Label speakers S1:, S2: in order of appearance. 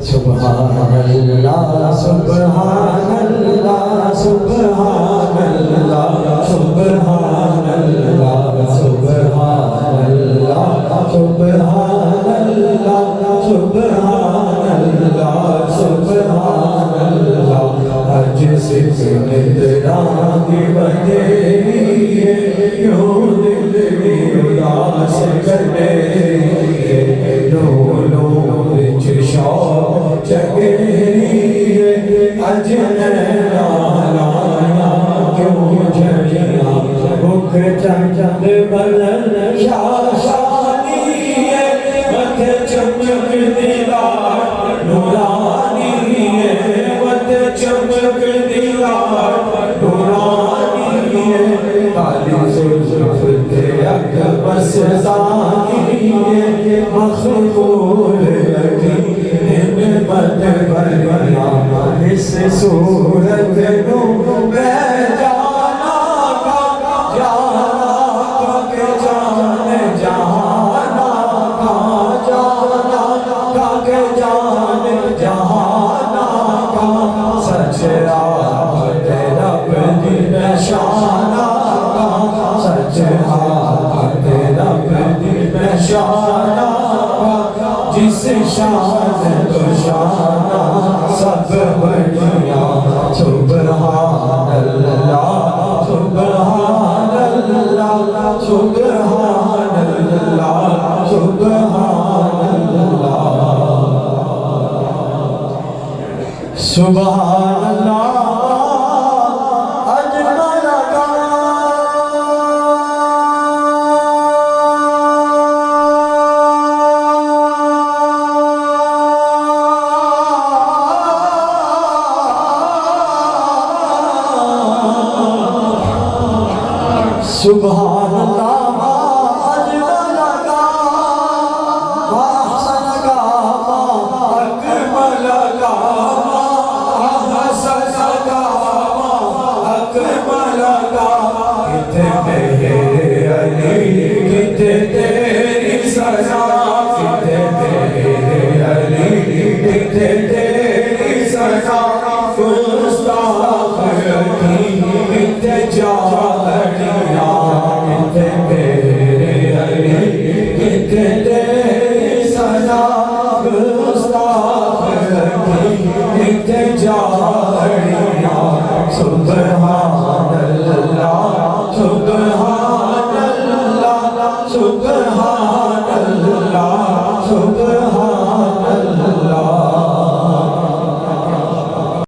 S1: سبحان اللہ سبحان اللہ سبحان اللہ سبحان اللہ سبحان اللہ سبحان اللہ سبحان اللہ سبحان اللہ حج سے نتران کی بنے یوں دل کی اداس کرنے جگے اجنیا کیوں جھڑیاں بھوک چند بدن شاشانی مت چمک دیوار نورانی مت چمک دیوار نورانی کالی زلف تیرک بس زانی مخمول لگی مت بھریا اس صورت نو میں جانا کا جانا کہ جان جہانا کا جانا کہ جان جہانا کا سچ رات رب دی نشانہ کا سچ رات رب دی نشانہ جس شان تو شانہ سب بڑھیا سبحان اللہ سبحان اللہ سبحان اللہ سبحان اللہ سبحان اللہ سبحان